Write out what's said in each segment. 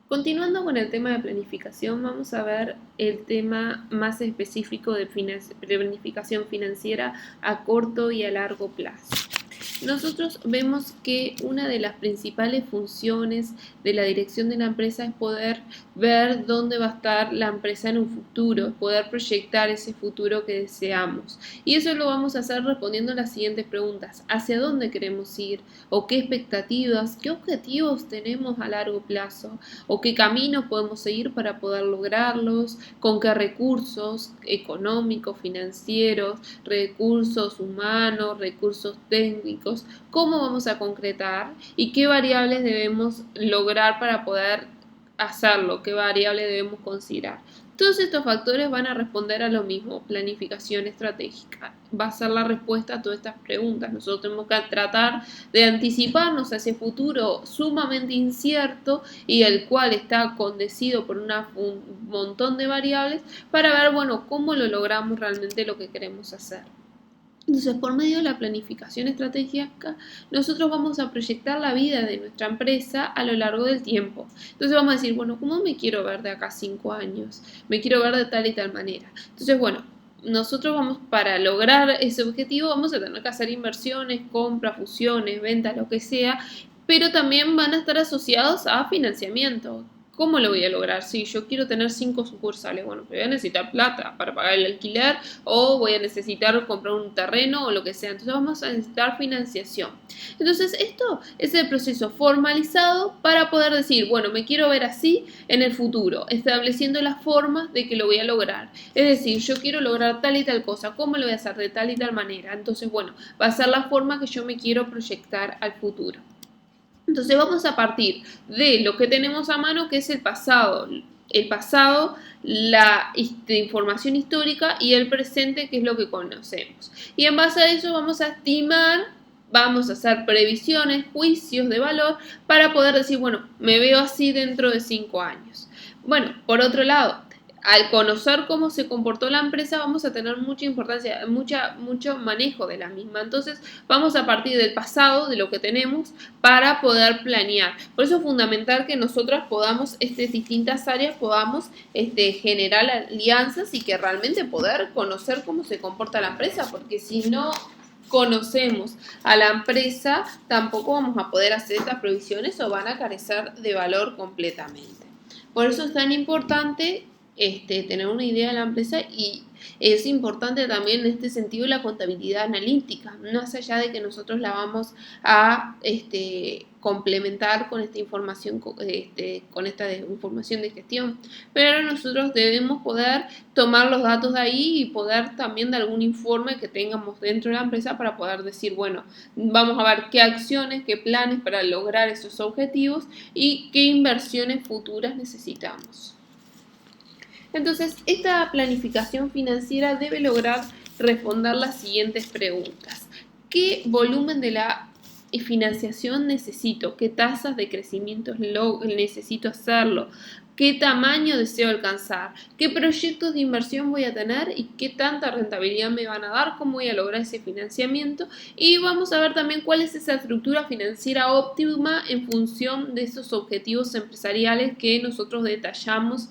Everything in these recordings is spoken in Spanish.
Continuando con el tema de planificación, vamos a ver el tema más específico de planificación financiera a corto y a largo plazo. Nosotros vemos que una de las principales funciones de la dirección de la empresa es poder ver dónde va a estar la empresa en un futuro, poder proyectar ese futuro que deseamos. Y eso lo vamos a hacer respondiendo a las siguientes preguntas. ¿Hacia dónde queremos ir? ¿O qué expectativas, qué objetivos tenemos a largo plazo? ¿O qué caminos podemos seguir para poder lograrlos? ¿Con qué recursos económicos, financieros, recursos humanos, recursos técnicos? ¿Cómo vamos a concretar y qué variables debemos lograr para poder hacerlo? ¿Qué variables debemos considerar? Todos estos factores van a responder a lo mismo, planificación estratégica. Va a ser la respuesta a todas estas preguntas. Nosotros tenemos que tratar de anticiparnos a ese futuro sumamente incierto y el cual está condecido por un montón de variables para ver, bueno, cómo lo logramos realmente lo que queremos hacer. Entonces, por medio de la planificación estratégica, nosotros vamos a proyectar la vida de nuestra empresa a lo largo del tiempo. Entonces vamos a decir, bueno, ¿cómo me quiero ver de acá a 5 años? Me quiero ver de tal y tal manera. Entonces, bueno, nosotros vamos, para lograr ese objetivo, vamos a tener que hacer inversiones, compras, fusiones, ventas, lo que sea, pero también van a estar asociados a financiamiento. ¿Cómo lo voy a lograr? Si yo quiero tener 5 sucursales, bueno, voy a necesitar plata para pagar el alquiler o voy a necesitar comprar un terreno o lo que sea. Entonces vamos a necesitar financiación. Entonces esto es el proceso formalizado para poder decir, bueno, me quiero ver así en el futuro, estableciendo las formas de que lo voy a lograr. Es decir, yo quiero lograr tal y tal cosa, ¿cómo lo voy a hacer de tal y tal manera? Entonces, bueno, va a ser la forma que yo me quiero proyectar al futuro. Entonces vamos a partir de lo que tenemos a mano, que es el pasado, la información histórica y el presente, que es lo que conocemos. Y en base a eso vamos a estimar, vamos a hacer previsiones, juicios de valor para poder decir, bueno, me veo así dentro de 5 años. Bueno, por otro lado, al conocer cómo se comportó la empresa, vamos a tener mucha importancia, mucho manejo de la misma. Entonces, vamos a partir del pasado, de lo que tenemos, para poder planear. Por eso es fundamental que nosotras podamos, distintas áreas, podamos generar alianzas y que realmente poder conocer cómo se comporta la empresa, porque si no conocemos a la empresa, tampoco vamos a poder hacer estas provisiones o van a carecer de valor completamente. Por eso es tan importante tener una idea de la empresa y es importante también en este sentido la contabilidad analítica, más allá de que nosotros la vamos a complementar con esta información, con esta información de gestión, pero nosotros debemos poder tomar los datos de ahí y poder también dar algún informe que tengamos dentro de la empresa para poder decir, bueno, vamos a ver qué acciones, qué planes para lograr esos objetivos y qué inversiones futuras necesitamos. Entonces, esta planificación financiera debe lograr responder las siguientes preguntas. ¿Qué volumen de la financiación necesito? ¿Qué tasas de crecimiento necesito hacerlo? ¿Qué tamaño deseo alcanzar? ¿Qué proyectos de inversión voy a tener y qué tanta rentabilidad me van a dar? ¿Cómo voy a lograr ese financiamiento? Y vamos a ver también cuál es esa estructura financiera óptima en función de esos objetivos empresariales que nosotros detallamos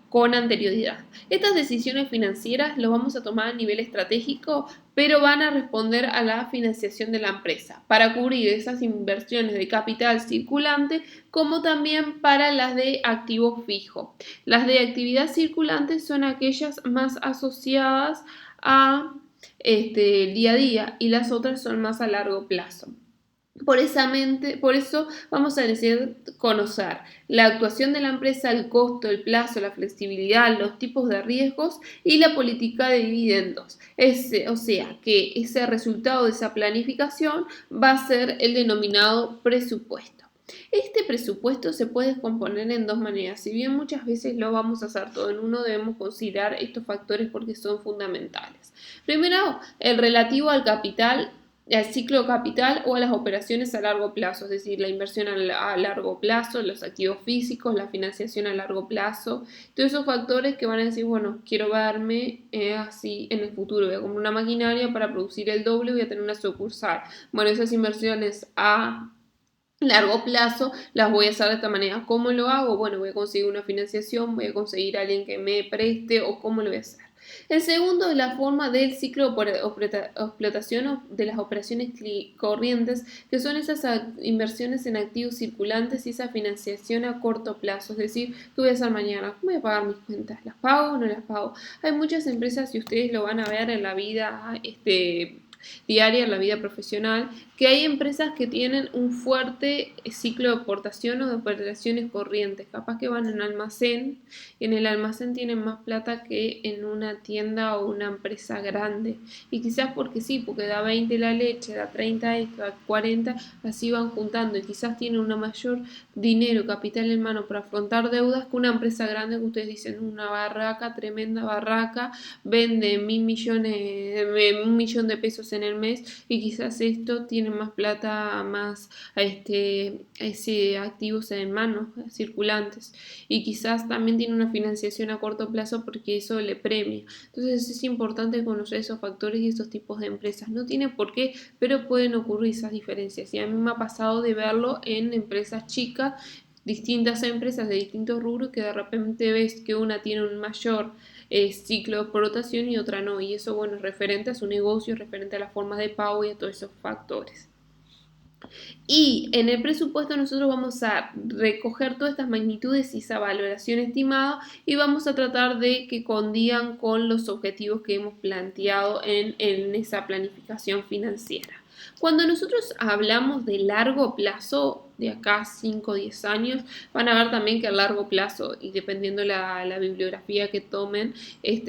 con anterioridad. Estas decisiones financieras lo vamos a tomar a nivel estratégico, pero van a responder a la financiación de la empresa para cubrir esas inversiones de capital circulante como también para las de activo fijo. Las de actividad circulante son aquellas más asociadas a día a día y las otras son más a largo plazo. Por eso vamos a necesitar conocer la actuación de la empresa, el costo, el plazo, la flexibilidad, los tipos de riesgos y la política de dividendos. O sea, que ese resultado de esa planificación va a ser el denominado presupuesto. Este presupuesto se puede componer en dos maneras. Si bien muchas veces lo vamos a hacer todo en uno, debemos considerar estos factores porque son fundamentales. Primero, el relativo al capital, al ciclo capital o a las operaciones a largo plazo, es decir, la inversión a largo plazo, los activos físicos, la financiación a largo plazo, todos esos factores que van a decir, bueno, quiero verme así en el futuro, voy a comprar una maquinaria para producir el doble, voy a tener una sucursal. Bueno, esas inversiones a largo plazo las voy a hacer de esta manera. ¿Cómo lo hago? Bueno, voy a conseguir una financiación, voy a conseguir a alguien que me preste o cómo lo voy a hacer. El segundo es la forma del ciclo de explotación de las operaciones corrientes, que son esas inversiones en activos circulantes y esa financiación a corto plazo. Es decir, ¿qué voy a hacer mañana? ¿Cómo voy a pagar mis cuentas? ¿Las pago o no las pago? Hay muchas empresas, y ustedes lo van a ver en la vida diaria, en la vida profesional, que hay empresas que tienen un fuerte ciclo de exportación o de operaciones corrientes. Capaz que van a un almacén y en el almacén tienen más plata que en una tienda o una empresa grande. Y quizás porque sí, porque da 20 la leche, da 30 esto, da 40, así van juntando y quizás tienen una mayor dinero, capital en mano para afrontar deudas que una empresa grande que ustedes dicen una barraca, tremenda barraca, vende 1.000 millones, 1.000.000 de pesos en el mes y quizás esto tiene más plata, más activos en manos circulantes y quizás también tiene una financiación a corto plazo porque eso le premia. Entonces es importante conocer esos factores y esos tipos de empresas. No tiene por qué, pero pueden ocurrir esas diferencias y a mí me ha pasado de verlo en empresas chicas, distintas empresas de distintos rubros que de repente ves que una tiene un mayor ciclo de explotación y otra no. Y eso, bueno, es referente a su negocio, es referente a las formas de pago y a todos esos factores. Y en el presupuesto nosotros vamos a recoger todas estas magnitudes y esa valoración estimada y vamos a tratar de que condigan con los objetivos que hemos planteado en esa planificación financiera. Cuando nosotros hablamos de largo plazo, de acá 5 o 10 años, van a ver también que a largo plazo, y dependiendo la bibliografía que tomen,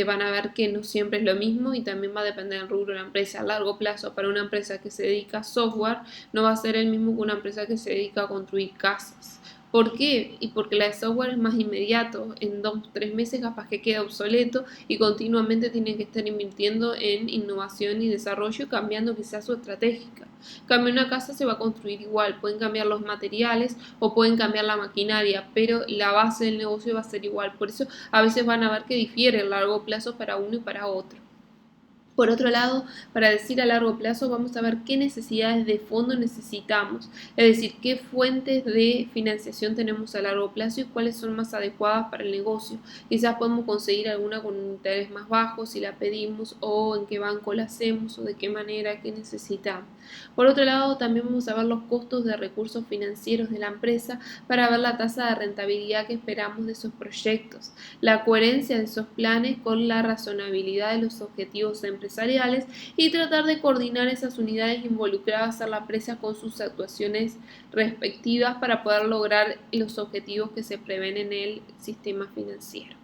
van a ver que no siempre es lo mismo y también va a depender del rubro de la empresa. A largo plazo, para una empresa que se dedica a software, no va a ser el mismo que una empresa que se dedica a construir casas. ¿Por qué? Y porque la de software es más inmediato, en 2 o 3 meses capaz que queda obsoleto y continuamente tienen que estar invirtiendo en innovación y desarrollo y cambiando quizás su estratégica. Cambio una casa se va a construir igual, pueden cambiar los materiales o pueden cambiar la maquinaria, pero la base del negocio va a ser igual. Por eso a veces van a ver que difiere el largo plazo para uno y para otro. Por otro lado, para decir a largo plazo, vamos a ver qué necesidades de fondo necesitamos, es decir, qué fuentes de financiación tenemos a largo plazo y cuáles son más adecuadas para el negocio. Quizás podemos conseguir alguna con un interés más bajo si la pedimos o en qué banco la hacemos o de qué manera, qué necesitamos. Por otro lado, también vamos a ver los costos de recursos financieros de la empresa para ver la tasa de rentabilidad que esperamos de esos proyectos, la coherencia de esos planes con la razonabilidad de los objetivos empresariales y tratar de coordinar esas unidades involucradas a la empresa con sus actuaciones respectivas para poder lograr los objetivos que se prevén en el sistema financiero.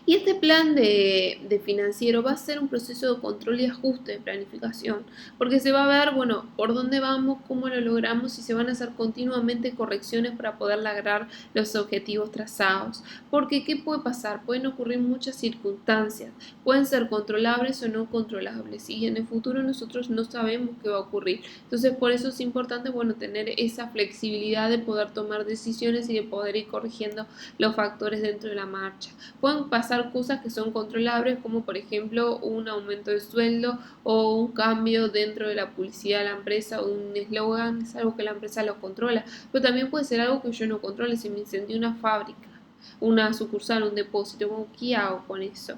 Y este plan de financiero va a ser un proceso de control y ajuste de planificación, porque se va a ver, bueno, por dónde vamos, cómo lo logramos y se van a hacer continuamente correcciones para poder lograr los objetivos trazados. Porque, ¿qué puede pasar? Pueden ocurrir muchas circunstancias, pueden ser controlables o no controlables y en el futuro nosotros no sabemos qué va a ocurrir. Entonces, por eso es importante, bueno, tener esa flexibilidad de poder tomar decisiones y de poder ir corrigiendo los factores dentro de la marcha. Pueden pasar cosas que son controlables, como por ejemplo un aumento de sueldo o un cambio dentro de la publicidad de la empresa o un eslogan, es algo que la empresa lo controla, pero también puede ser algo que yo no controle, si me incendió una fábrica, una sucursal, un depósito, ¿qué hago con eso?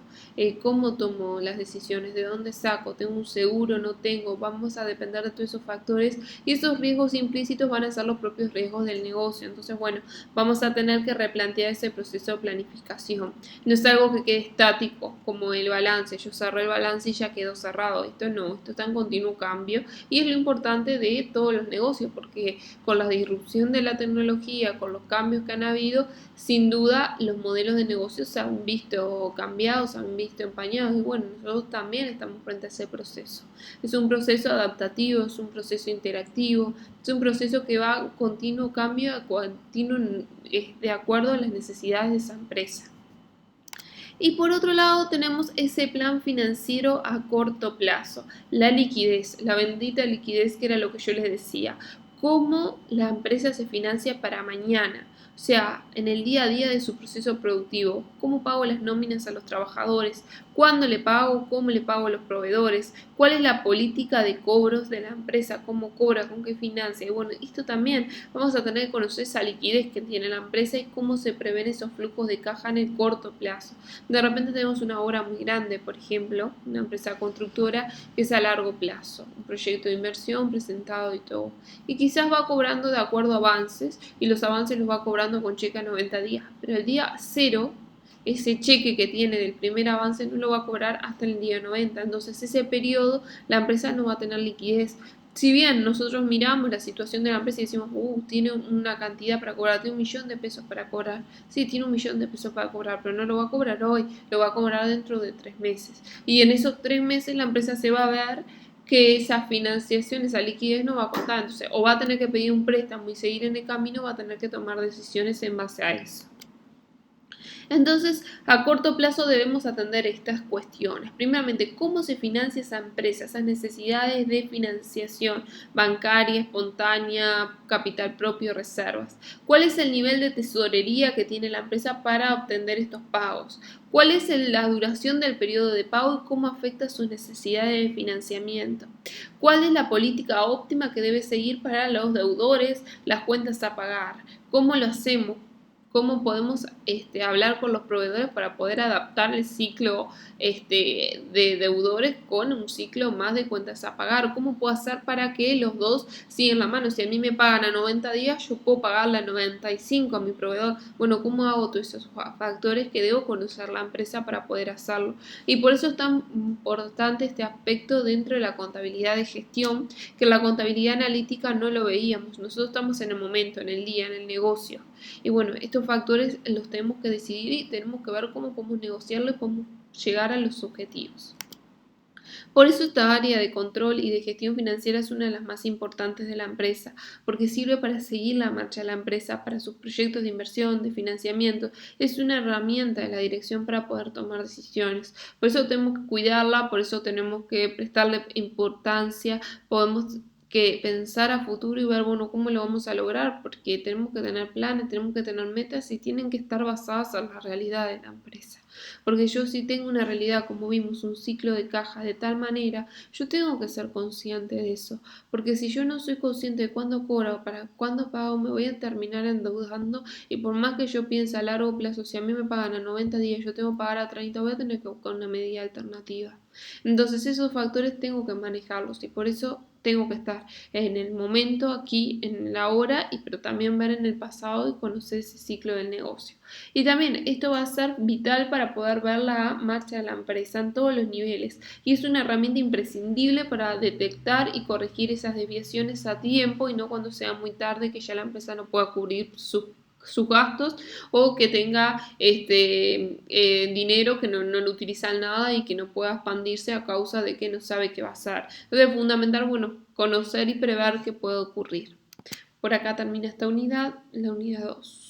¿Cómo tomo las decisiones? ¿De dónde saco? ¿Tengo un seguro? ¿No tengo? Vamos a depender de todos esos factores y esos riesgos implícitos van a ser los propios riesgos del negocio. Entonces, bueno, vamos a tener que replantear ese proceso de planificación. No es algo que quede estático como el balance. Yo cerré el balance y ya quedó cerrado. Esto no, esto está en continuo cambio y es lo importante de todos los negocios porque con la disrupción de la tecnología, con los cambios que han habido, sin duda los modelos de negocio se han visto cambiados, se han visto empañados y bueno, nosotros también estamos frente a ese proceso. Es un proceso adaptativo, es un proceso interactivo, es un proceso que va a continuo cambio, de acuerdo a las necesidades de esa empresa. Y por otro lado tenemos ese plan financiero a corto plazo, la liquidez, la bendita liquidez que era lo que yo les decía. Cómo la empresa se financia para mañana. O sea, en el día a día de su proceso productivo, cómo pago las nóminas a los trabajadores, cuándo le pago, cómo le pago a los proveedores, cuál es la política de cobros de la empresa, cómo cobra, con qué financia. Y bueno, esto también vamos a tener que conocer esa liquidez que tiene la empresa y cómo se prevén esos flujos de caja en el corto plazo. De repente tenemos una obra muy grande, por ejemplo, una empresa constructora que es a largo plazo, un proyecto de inversión presentado y todo. Y quizás va cobrando de acuerdo a avances y los avances los va cobrando con cheque a 90 días, pero el día cero ese cheque que tiene del primer avance no lo va a cobrar hasta el día 90. Entonces ese periodo la empresa no va a tener liquidez. Si bien nosotros miramos la situación de la empresa y decimos, tiene una cantidad para cobrar, tiene 1.000.000 de pesos para cobrar. Sí, tiene 1.000.000 de pesos para cobrar, pero no lo va a cobrar hoy, lo va a cobrar dentro de 3 meses. Y en esos 3 meses la empresa se va a ver que esa financiación, esa liquidez no va a contar. Entonces, o va a tener que pedir un préstamo y seguir en el camino, va a tener que tomar decisiones en base a eso. Entonces, a corto plazo debemos atender estas cuestiones. Primeramente, ¿cómo se financia esa empresa? Esas necesidades de financiación bancaria, espontánea, capital propio, reservas. ¿Cuál es el nivel de tesorería que tiene la empresa para obtener estos pagos? ¿Cuál es la duración del periodo de pago y cómo afecta sus necesidades de financiamiento? ¿Cuál es la política óptima que debe seguir para los deudores, las cuentas a pagar? ¿Cómo lo hacemos? ¿Cómo podemos hablar con los proveedores para poder adaptar el ciclo de deudores con un ciclo más de cuentas a pagar? ¿Cómo puedo hacer para que los dos sigan la mano? Si a mí me pagan a 90 días, yo puedo pagarle a 95 a mi proveedor. Bueno, ¿cómo hago todos esos factores que debo conocer la empresa para poder hacerlo? Y por eso es tan importante este aspecto dentro de la contabilidad de gestión, que la contabilidad analítica no lo veíamos. Nosotros estamos en el momento, en el día, en el negocio. Y bueno, estos factores los tenemos que decidir y tenemos que ver cómo podemos negociarlo y podemos llegar a los objetivos. Por eso esta área de control y de gestión financiera es una de las más importantes de la empresa, porque sirve para seguir la marcha de la empresa, para sus proyectos de inversión, de financiamiento. Es una herramienta de la dirección para poder tomar decisiones. Por eso tenemos que cuidarla, por eso tenemos que prestarle importancia, podemos que pensar a futuro y ver, bueno, cómo lo vamos a lograr, porque tenemos que tener planes, tenemos que tener metas y tienen que estar basadas en la realidad de la empresa. Porque yo si tengo una realidad, como vimos, un ciclo de caja de tal manera, yo tengo que ser consciente de eso. Porque si yo no soy consciente de cuándo cobro, para cuándo pago, me voy a terminar endeudando. Y por más que yo piense a largo plazo, si a mí me pagan a 90 días, yo tengo que pagar a 30, voy a tener que buscar una medida alternativa. Entonces esos factores tengo que manejarlos y por eso tengo que estar en el momento, aquí, en la hora, pero también ver en el pasado y conocer ese ciclo del negocio. Y también esto va a ser vital para poder ver la marcha de la empresa en todos los niveles y es una herramienta imprescindible para detectar y corregir esas desviaciones a tiempo y no cuando sea muy tarde que ya la empresa no pueda cubrir sus gastos o que tenga dinero que no lo utiliza en nada y que no pueda expandirse a causa de que no sabe qué va a hacer. Entonces es fundamental, bueno, conocer y prever qué puede ocurrir. Por acá termina esta unidad, la unidad 2.